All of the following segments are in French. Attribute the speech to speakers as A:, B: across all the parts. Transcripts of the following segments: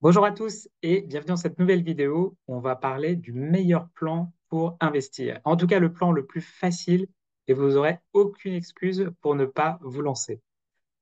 A: Bonjour à tous et bienvenue dans cette nouvelle vidéo où on va parler du meilleur plan pour investir. En tout cas, le plan le plus facile et vous n'aurez aucune excuse pour ne pas vous lancer.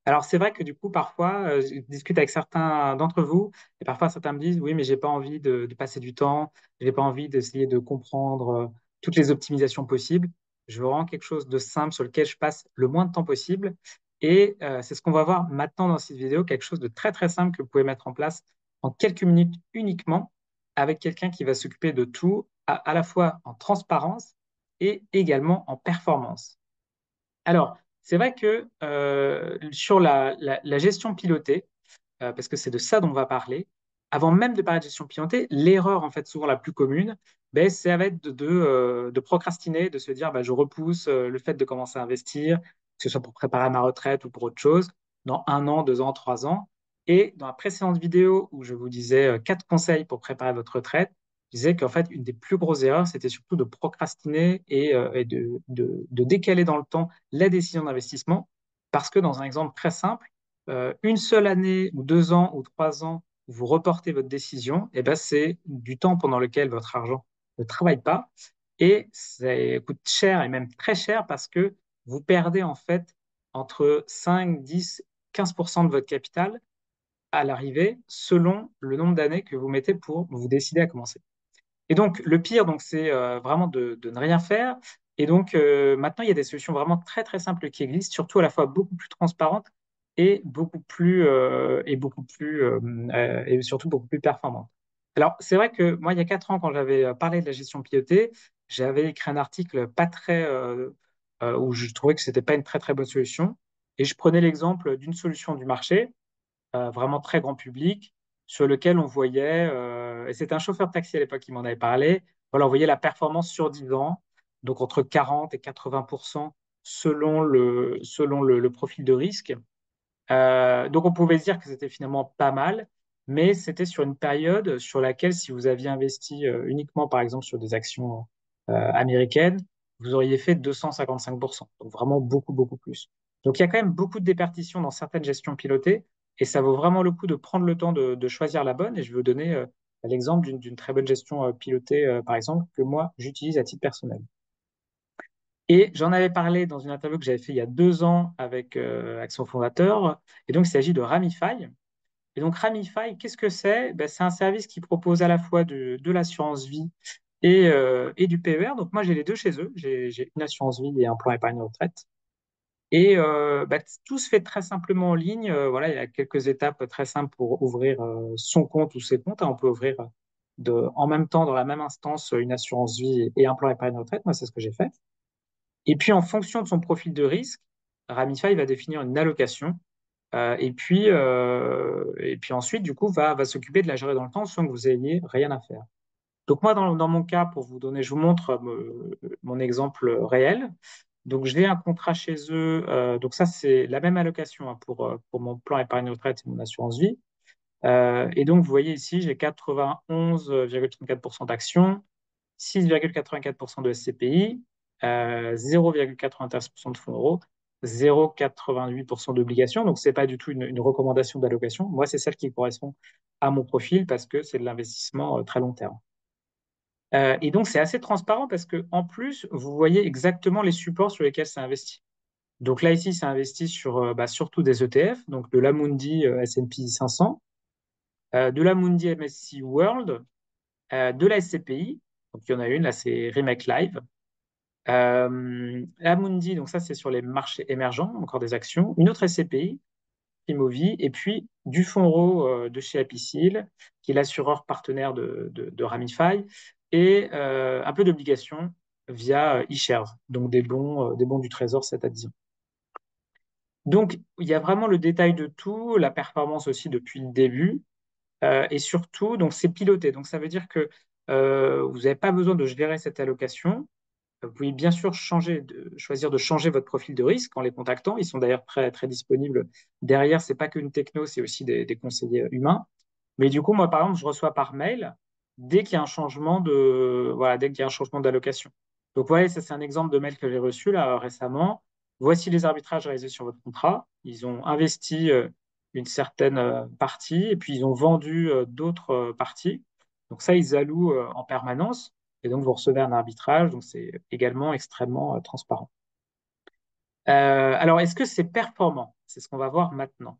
A: Alors, c'est vrai que du coup, parfois, je discute avec certains d'entre vous et parfois certains me disent, oui, mais j'ai pas envie de passer du temps, j'ai pas envie d'essayer de comprendre toutes les optimisations possibles. Je veux vraiment quelque chose de simple sur lequel je passe le moins de temps possible. Et c'est ce qu'on va voir maintenant dans cette vidéo, quelque chose de très, très simple que vous pouvez mettre en place en quelques minutes uniquement avec quelqu'un qui va s'occuper de tout, à la fois en transparence et également en performance. Alors, c'est vrai que sur la gestion pilotée, parce que c'est de ça dont on va parler, avant même de parler de gestion pilotée, l'erreur en fait souvent la plus commune, ben, ça va être de procrastiner, de se dire bah, je repousse le fait de commencer à investir, que ce soit pour préparer ma retraite ou pour autre chose, dans 1 an, 2 ans, 3 ans. Et dans la précédente vidéo où je vous disais 4 conseils pour préparer votre retraite, je disais qu'en fait, une des plus grosses erreurs, c'était surtout de procrastiner et de décaler dans le temps la décision d'investissement. Parce que dans un exemple très simple, une seule année ou 2 ans ou 3 ans où vous reportez votre décision, et ben c'est du temps pendant lequel votre argent ne travaille pas et ça coûte cher et même très cher parce que vous perdez en fait entre 5, 10, 15% de votre capital à l'arrivée selon le nombre d'années que vous mettez pour vous décider à commencer. Et donc, le pire, donc, c'est vraiment de ne rien faire. Et donc, maintenant, il y a des solutions vraiment très, très simples qui existent, surtout à la fois beaucoup plus transparentes et surtout beaucoup plus performantes. Alors, c'est vrai que moi, il y a 4 ans, quand j'avais parlé de la gestion pilotée, j'avais écrit un article pas très, où je trouvais que c'était pas une très, très bonne solution. Et je prenais l'exemple d'une solution du marché vraiment très grand public, sur lequel on voyait, et c'était un chauffeur de taxi à l'époque qui m'en avait parlé, voilà, on voyait la performance sur 10 ans, donc entre 40 et 80% selon le profil de risque. Donc on pouvait se dire que c'était finalement pas mal, mais c'était sur une période sur laquelle, si vous aviez investi uniquement, par exemple, sur des actions américaines, vous auriez fait 255%, donc vraiment beaucoup, beaucoup plus. Donc il y a quand même beaucoup de déperditions dans certaines gestions pilotées, et ça vaut vraiment le coup de prendre le temps de choisir la bonne. Et je vais vous donner l'exemple d'une très bonne gestion pilotée, par exemple, que moi, j'utilise à titre personnel. Et j'en avais parlé dans une interview que j'avais fait il y a 2 ans avec son fondateur. Et donc, il s'agit de Ramify. Et donc, Ramify, qu'est-ce que c'est? Ben, c'est un service qui propose à la fois de l'assurance vie et du PER. Donc, moi, j'ai les deux chez eux. J'ai une assurance vie et un plan épargne retraite. Et ben, tout se fait très simplement en ligne. Voilà, il y a quelques étapes très simples pour ouvrir son compte ou ses comptes, hein. On peut ouvrir en même temps, dans la même instance, une assurance vie et un plan épargne retraite. Moi, c'est ce que j'ai fait. Et puis, en fonction de son profil de risque, Ramify va définir une allocation et puis ensuite, du coup, va s'occuper de la gérer dans le temps sans que vous ayez rien à faire. Donc moi, dans mon cas, pour vous donner, je vous montre mon exemple réel. Donc j'ai un contrat chez eux. Donc ça, c'est la même allocation hein, pour mon plan épargne retraite et mon assurance vie. Et donc, vous voyez ici, j'ai 91,34% d'actions, 6,84% de SCPI, 0,93% de fonds euros, 0,88% d'obligations. Donc, ce n'est pas du tout une recommandation d'allocation. Moi, c'est celle qui correspond à mon profil parce que c'est de l'investissement très long terme. Et donc, c'est assez transparent parce que en plus, vous voyez exactement les supports sur lesquels c'est investi. Donc là, ici, c'est investi sur surtout des ETF, donc de l'Amundi S&P 500, de l'Amundi MSCI World, de la SCPI. Donc, il y en a une, là, c'est Remake Live. Amundi, donc ça, c'est sur les marchés émergents, encore des actions. Une autre SCPI, Primovi, et puis du fonds euro de chez Apicil, qui est l'assureur partenaire de Ramify, et un peu d'obligations via eShares, donc des bons du Trésor 7 à 10 ans. Donc, il y a vraiment le détail de tout, la performance aussi depuis le début, et surtout, donc c'est piloté. Donc, ça veut dire que vous n'avez pas besoin de gérer cette allocation. Vous pouvez bien sûr choisir de changer votre profil de risque en les contactant. Ils sont d'ailleurs très, très disponibles. Derrière, c'est pas qu'une techno, c'est aussi des conseillers humains. Mais du coup, moi, par exemple, je reçois par mail dès qu'il y a un changement voilà, dès qu'il y a un changement d'allocation. Donc, vous voyez, ça, c'est un exemple de mail que j'ai reçu là récemment. Voici les arbitrages réalisés sur votre contrat. Ils ont investi une certaine partie et puis ils ont vendu d'autres parties. Donc ça, ils allouent en permanence et donc vous recevez un arbitrage. Donc c'est également extrêmement transparent. Alors, est-ce que c'est performant? C'est ce qu'on va voir maintenant.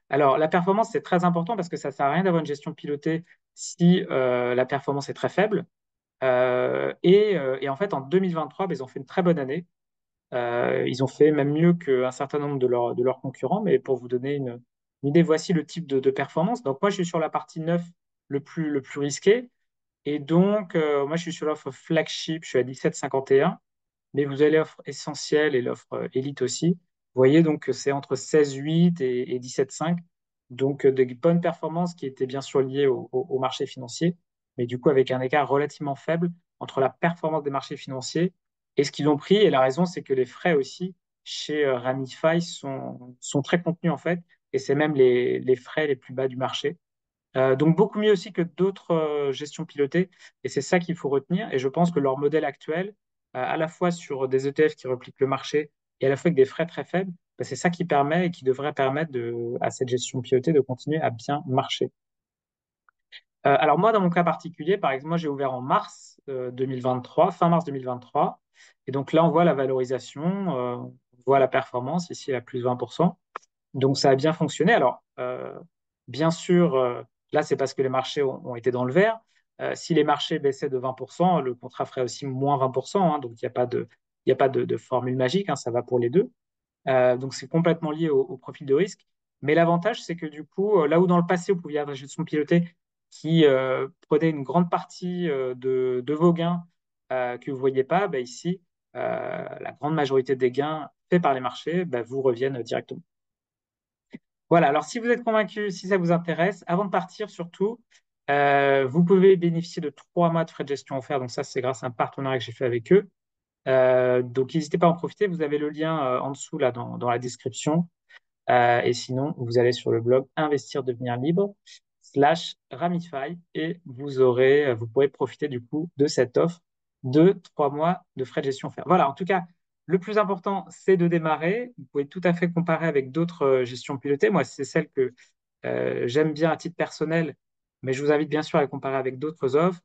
A: Alors, la performance, c'est très important parce que ça ne sert à rien d'avoir une gestion pilotée si la performance est très faible. Et en fait, en 2023, ben, ils ont fait une très bonne année. Ils ont fait même mieux qu'un certain nombre de leurs concurrents. Mais pour vous donner une idée, voici le type de performance. Donc, moi, je suis sur la partie 9 le plus risqué. Et donc, moi, je suis sur l'offre flagship, je suis à 17,51. Mais vous avez l'offre essentielle et l'offre élite aussi. Vous voyez donc que c'est entre 16,8 et 17,5. Donc, de bonnes performances qui étaient bien sûr liées au marché financier, mais du coup avec un écart relativement faible entre la performance des marchés financiers et ce qu'ils ont pris. Et la raison, c'est que les frais aussi chez Ramify sont très contenus en fait, et c'est même les frais les plus bas du marché. Donc beaucoup mieux aussi que d'autres gestions pilotées. Et c'est ça qu'il faut retenir. Et je pense que leur modèle actuel, à la fois sur des ETF qui repliquent le marché et à la fois avec des frais très faibles, ben, c'est ça qui permet et qui devrait permettre à cette gestion pilotée de continuer à bien marcher. Alors moi, dans mon cas particulier, par exemple, moi j'ai ouvert en mars 2023, fin mars 2023. Et donc là, on voit la valorisation, on voit la performance, ici, la plus 20%. Donc ça a bien fonctionné. Alors, bien sûr, là, c'est parce que les marchés ont été dans le vert. Si les marchés baissaient de 20%, le contrat ferait aussi moins 20%, hein, donc il y a pas de formule magique, hein, ça va pour les deux. Donc c'est complètement lié au profil de risque. Mais l'avantage, c'est que du coup, là où dans le passé, vous pouviez avoir une gestion pilotée qui prenait une grande partie de vos gains que vous ne voyez pas, bah, ici, la grande majorité des gains faits par les marchés bah, vous reviennent directement. Voilà, alors si vous êtes convaincu, si ça vous intéresse, avant de partir surtout, vous pouvez bénéficier de 3 mois de frais de gestion offerts. Donc ça, c'est grâce à un partenariat que j'ai fait avec eux. Donc n'hésitez pas à en profiter. Vous avez le lien en dessous là dans la description. Et sinon, vous allez sur le blog Investir, devenir libre /Ramify et vous pourrez profiter du coup de cette offre de 3 mois de frais de gestion offerts. Voilà, en tout cas, le plus important, c'est de démarrer. Vous pouvez tout à fait comparer avec d'autres gestions pilotées. Moi, c'est celle que j'aime bien à titre personnel, mais je vous invite bien sûr à la comparer avec d'autres offres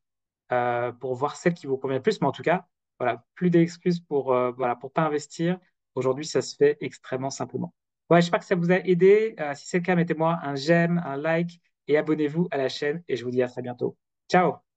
A: pour voir celle qui vous convient le plus. Mais en tout cas, voilà, plus d'excuses voilà, pour pas investir. Aujourd'hui, ça se fait extrêmement simplement. Ouais, j'espère que ça vous a aidé. Si c'est le cas, mettez-moi un j'aime, un like et abonnez-vous à la chaîne. Et je vous dis à très bientôt. Ciao!